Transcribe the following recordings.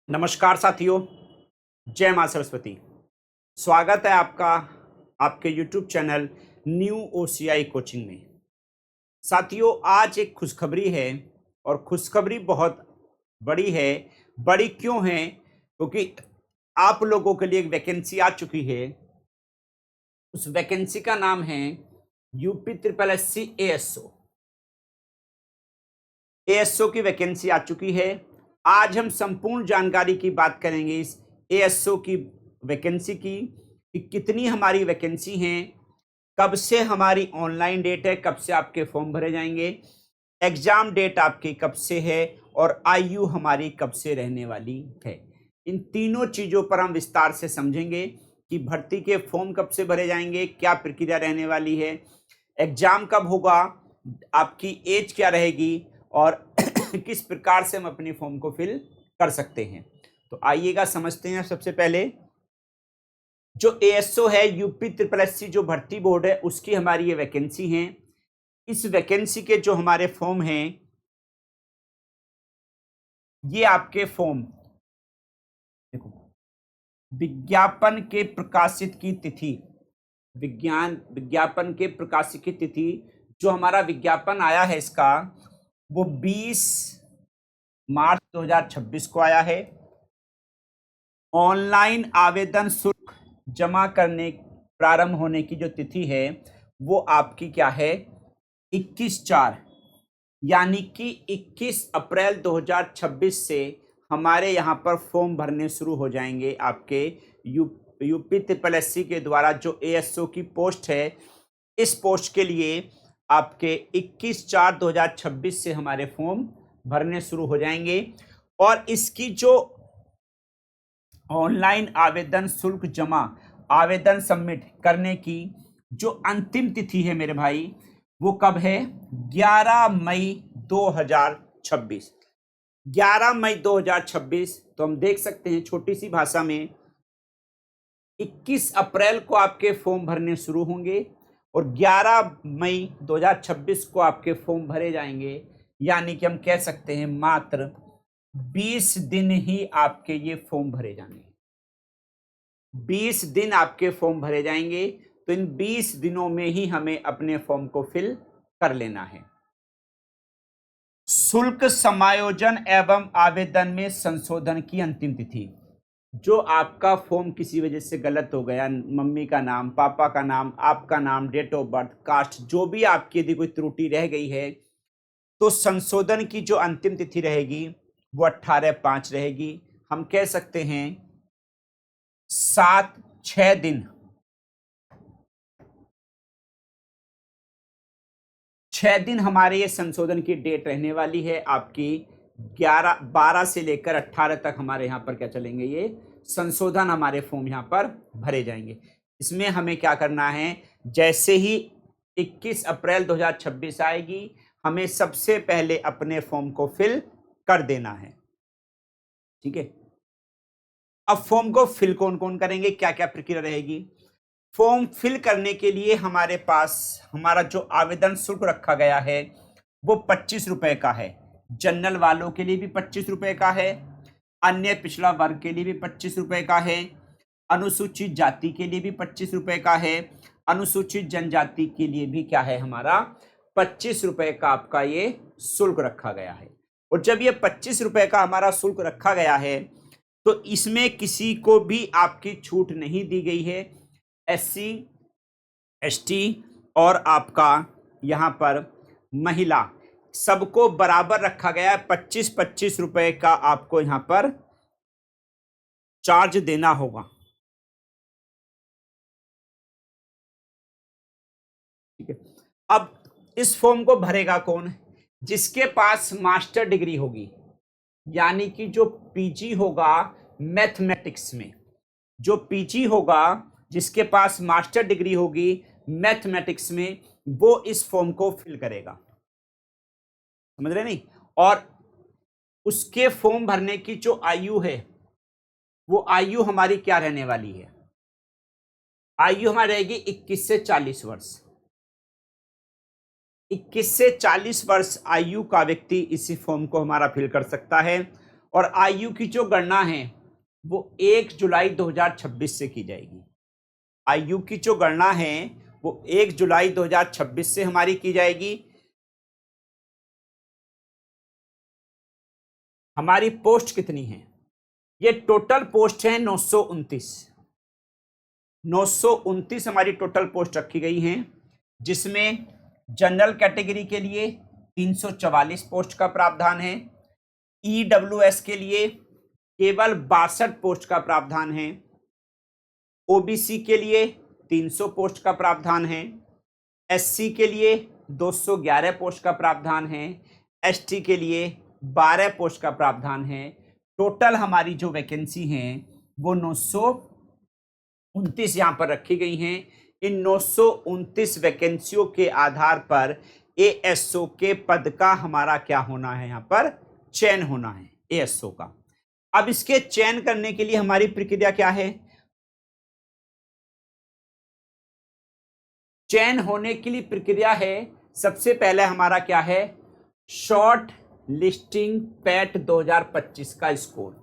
नमस्कार साथियों, जय मां सरस्वती। स्वागत है आपका आपके YouTube channel new OCI coaching में। साथियों, आज एक खुशखबरी है और खुशखबरी बहुत बड़ी है। बड़ी क्यों है? क्योंकि आप लोगों के लिए एक वैकेंसी आ चुकी है। उस वैकेंसी का नाम है UP triple SC ASO. ASO की वैकेंसी आ चुकी है। आज हम संपूर्ण जानकारी की बात करेंगे इस एएसओ की वैकेंसी की, कि कितनी हमारी वैकेंसी हैं, कब से हमारी ऑनलाइन डेट है, कब से आपके फॉर्म भरे जाएंगे, एग्जाम डेट आपकी कब से है और आयु हमारी कब से रहने वाली है। इन तीनों चीजों पर हम विस्तार से समझेंगे कि भर्ती के फॉर्म कब से भरे जाएंगे, क्या प्रक्रिया रहने वाली है, एग्जाम कब होगा, आपकी एज क्या रहेगी और किस प्रकार से हम अपनी फॉर्म को फिल कर सकते हैं। तो आइएगा समझते हैं। सबसे पहले जो एएसओ है, यूपी ट्रिपल एससी जो भर्ती बोर्ड है, उसकी हमारी ये वैकेंसी है। इस वैकेंसी के जो हमारे फॉर्म हैं, ये आपके फॉर्म देखो, विज्ञापन के प्रकाशित की तिथि, विज्ञापन के प्रकाशित की तिथि, जो हमारा विज्ञापन आया है इसका, वो 20 मार्च 2026 को आया है। ऑनलाइन आवेदन शुल्क जमा करने प्रारंभ होने की जो तिथि है वो आपकी क्या है, 21/4, यानी कि 21 अप्रैल 2026 से हमारे यहाँ पर फॉर्म भरने शुरू हो जाएंगे। आपके यूपी ट्रिपल एससी के द्वारा जो एएसओ की पोस्ट है, इस पोस्ट के लिए आपके 21/4/2026 से हमारे फॉर्म भरने शुरू हो जाएंगे। और इसकी जो ऑनलाइन आवेदन शुल्क जमा, आवेदन सबमिट करने की जो अंतिम तिथि है मेरे भाई, वो कब है? 11 मई 2026। 11 मई 2026। तो हम देख सकते हैं छोटी सी भाषा में, 21 अप्रैल को आपके फॉर्म भरने शुरू होंगे और 11 मई 2026 को आपके फॉर्म भरे जाएंगे। यानी कि हम कह सकते हैं मात्र 20 दिन ही आपके ये फॉर्म भरे जाएंगे। 20 दिन आपके फॉर्म भरे जाएंगे। तो इन 20 दिनों में ही हमें अपने फॉर्म को फिल कर लेना है। शुल्क समायोजन एवं आवेदन में संशोधन की अंतिम तिथि, जो आपका फॉर्म किसी वजह से गलत हो गया, मम्मी का नाम, पापा का नाम, आपका नाम, डेट ऑफ बर्थ, कास्ट, जो भी आपकी यदि कोई त्रुटि रह गई है, तो संशोधन की जो अंतिम तिथि रहेगी वो 18/5 रहेगी। हम कह सकते हैं 6 दिन, 6 दिन हमारे ये संशोधन की डेट रहने वाली है। आपकी 12 से लेकर 18 तक हमारे यहाँ पर क्या चलेंगे, ये संशोधन हमारे फॉर्म यहाँ पर भरे जाएंगे। इसमें हमें क्या करना है, जैसे ही 21 अप्रैल 2026 आएगी, हमें सबसे पहले अपने फॉर्म को फिल कर देना है। ठीक है। अब फॉर्म को फिल कौन कौन करेंगे, क्या क्या प्रक्रिया रहेगी? फॉर्म फिल करने के लिए हमारे पास हमारा जो आवेदन शुल्क रखा गया है वो 25 रुपए का है। जनरल वालों के लिए भी 25 रुपए का है, अन्य पिछड़ा वर्ग के लिए भी 25 रुपए का है, अनुसूचित जाति के लिए भी 25 रुपए का है, अनुसूचित जनजाति के लिए भी क्या है, हमारा 25 रुपए का आपका ये शुल्क रखा गया है। और जब ये 25 रुपए का हमारा शुल्क रखा गया है, तो इसमें किसी को भी आपकी छूट नहीं दी गई है। एससी, एसटी और आपका यहाँ पर महिला, सबको बराबर रखा गया है। 25-25 रुपए का आपको यहाँ पर चार्ज देना होगा। ठीक है। अब इस फॉर्म को भरेगा कौन? जिसके पास मास्टर डिग्री होगी, यानी कि जो पीजी होगा मैथमेटिक्स में, जो पीजी होगा, जिसके पास मास्टर डिग्री होगी मैथमेटिक्स में, वो इस फॉर्म को फिल करेगा। समझ रहे नहीं? और उसके फॉर्म भरने की जो आयु है, वो आयु हमारी क्या रहने वाली है? आयु हमारी रहेगी 21 से 40 वर्ष। 21 से 40 वर्ष आयु का व्यक्ति इसी फॉर्म को हमारा फिल कर सकता है। और आयु की जो गणना है वो 1 जुलाई 2026 से की जाएगी। आयु की जो गणना है वो 1 जुलाई 2026 से हमारी की जाएगी। हमारी पोस्ट कितनी है? ये टोटल पोस्ट है 929। 929 हमारी टोटल पोस्ट रखी गई हैं, जिसमें जनरल कैटेगरी के लिए 344 पोस्ट का प्रावधान है। ईडब्ल्यूएस के लिए केवल 62 पोस्ट का प्रावधान है। ओबीसी के लिए 300 पोस्ट का प्रावधान है। एससी के लिए 211 पोस्ट का प्रावधान है। एसटी के लिए 12 पोस्ट का प्रावधान है। टोटल हमारी जो वैकेंसी हैं वो 929 यहां पर रखी गई हैं। इन 929 वैकेंसियों के आधार पर एएसओ के पद का हमारा क्या होना है? यहां पर चयन होना है एएसओ का। अब इसके चयन करने के लिए हमारी प्रक्रिया क्या है? चयन होने के लिए प्रक्रिया है, सबसे पहले हमारा क्या है? शॉर्ट लिस्टिंग पैट 2025 का स्कोर।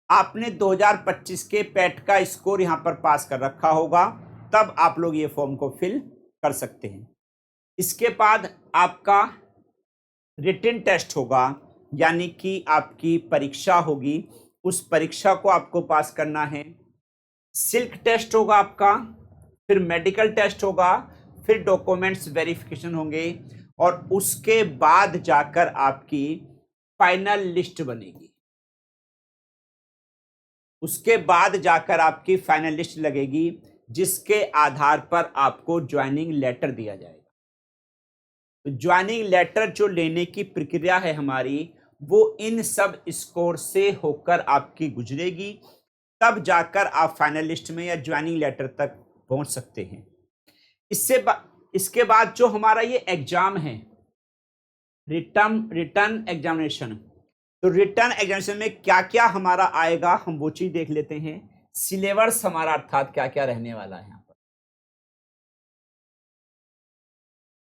आपने 2025 के पैट का स्कोर यहां पर पास कर रखा होगा, तब आप लोग ये फॉर्म को फिल कर सकते हैं। इसके बाद आपका रिटन टेस्ट होगा, यानी कि आपकी परीक्षा होगी। उस परीक्षा को आपको पास करना है। सिल्क टेस्ट होगा आपका, फिर मेडिकल टेस्ट होगा, फिर डॉक्यूमेंट्स वेरिफिकेशन होंगे, और उसके बाद जाकर आपकी फाइनल लिस्ट बनेगी। उसके बाद जाकर आपकी फाइनल लिस्ट लगेगी, जिसके आधार पर आपको ज्वाइनिंग लेटर दिया जाएगा। तो ज्वाइनिंग लेटर जो लेने की प्रक्रिया है हमारी, वो इन सब स्कोर से होकर आपकी गुजरेगी, तब जाकर आप फाइनल लिस्ट में या ज्वाइनिंग लेटर तक पहुंच सकते हैं। इसके बाद जो हमारा ये एग्जाम है, रिटर्न एग्जामिनेशन, तो रिटर्न एग्जामिनेशन में क्या क्या हमारा आएगा हम वो चीज देख लेते हैं। सिलेबस हमारा अर्थात क्या क्या रहने वाला है। यहाँ पर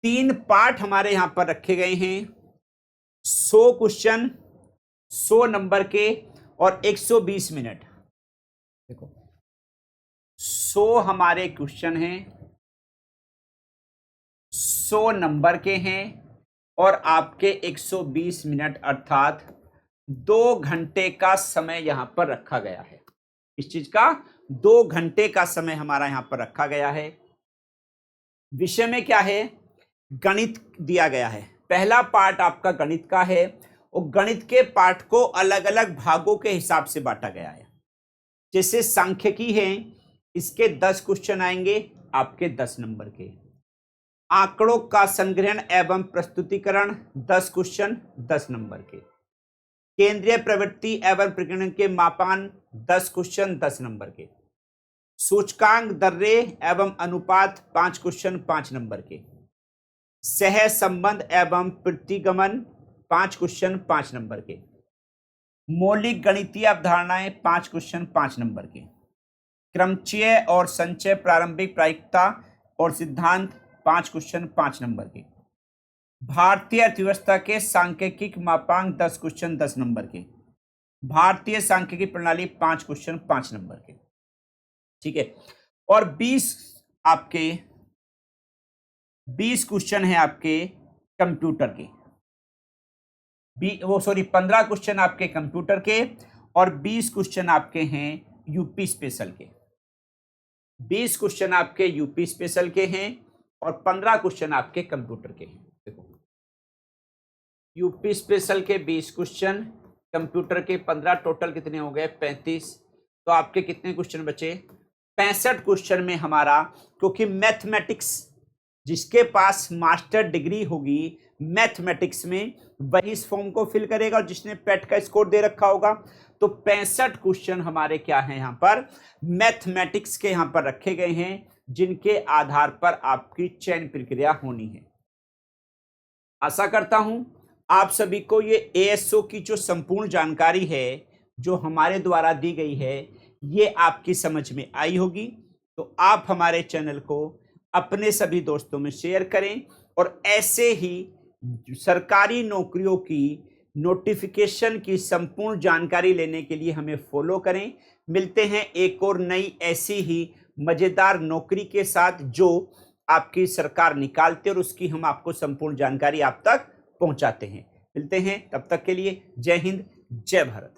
3 पार्ट हमारे यहां पर रखे गए हैं। 100 क्वेश्चन, 100 नंबर के और 120 मिनट। देखो 100 हमारे क्वेश्चन हैं, 100 नंबर के हैं, और आपके 120 मिनट अर्थात 2 घंटे का समय यहां पर रखा गया है। इस चीज का 2 घंटे का समय हमारा यहां पर रखा गया है। विषय में क्या है? गणित दिया गया है। पहला पार्ट आपका गणित का है, और गणित के पार्ट को अलग अलग भागों के हिसाब से बांटा गया है। जैसे सांख्यिकी है, इसके 10 क्वेश्चन आएंगे आपके 10 नंबर के। आंकड़ों का संग्रहण एवं प्रस्तुतिकरण 10 क्वेश्चन 10 नंबर के। केंद्रीय प्रवृत्ति एवं प्रकीर्णन के मापांक 10 क्वेश्चन 10 नंबर के। सूचकांक दर्रे एवं अनुपात 5 क्वेश्चन 5 नंबर के। सह संबंध एवं प्रतिगमन 5 क्वेश्चन 5 नंबर के। मौलिक गणितीय अवधारणाएं 5 क्वेश्चन 5 नंबर के। क्रमचय और संचय प्रारंभिक प्रायिकता और सिद्धांत 5 क्वेश्चन 5 नंबर के। भारतीय अर्थव्यवस्था के सांख्यिकी मापांक 10 क्वेश्चन 10 नंबर के। भारतीय सांख्यिकी प्रणाली 5 क्वेश्चन 5 नंबर के। ठीक है, और 20 क्वेश्चन है आपके कंप्यूटर के। 15 क्वेश्चन आपके कंप्यूटर के, और 20 क्वेश्चन आपके हैं यूपी स्पेशल के। 20 क्वेश्चन आपके यूपी स्पेशल के हैं, और 15 क्वेश्चन आपके कंप्यूटर के हैं। देखो यूपी स्पेशल के 20 क्वेश्चन, कंप्यूटर के 15, टोटल कितने हो गए? 35। तो आपके कितने क्वेश्चन बचे? 65 क्वेश्चन में हमारा, क्योंकि मैथमेटिक्स जिसके पास मास्टर डिग्री होगी मैथमेटिक्स में, वही इस फॉर्म को फिल करेगा, और जिसने पेट का स्कोर दे रखा होगा। तो 65 क्वेश्चन हमारे क्या हैं? यहां पर मैथमेटिक्स के यहां पर रखे गए हैं, जिनके आधार पर आपकी चयन प्रक्रिया होनी है। आशा करता हूं आप सभी को ये एएसओ की जो संपूर्ण जानकारी है जो हमारे द्वारा दी गई है, ये आपकी समझ में आई होगी। तो आप हमारे चैनल को अपने सभी दोस्तों में शेयर करें, और ऐसे ही सरकारी नौकरियों की नोटिफिकेशन की संपूर्ण जानकारी लेने के लिए हमें फॉलो करें। मिलते हैं एक और नई ऐसी ही मजेदार नौकरी के साथ जो आपकी सरकार निकालते और उसकी हम आपको संपूर्ण जानकारी आप तक पहुंचाते हैं। मिलते हैं, तब तक के लिए जय हिंद, जय भारत।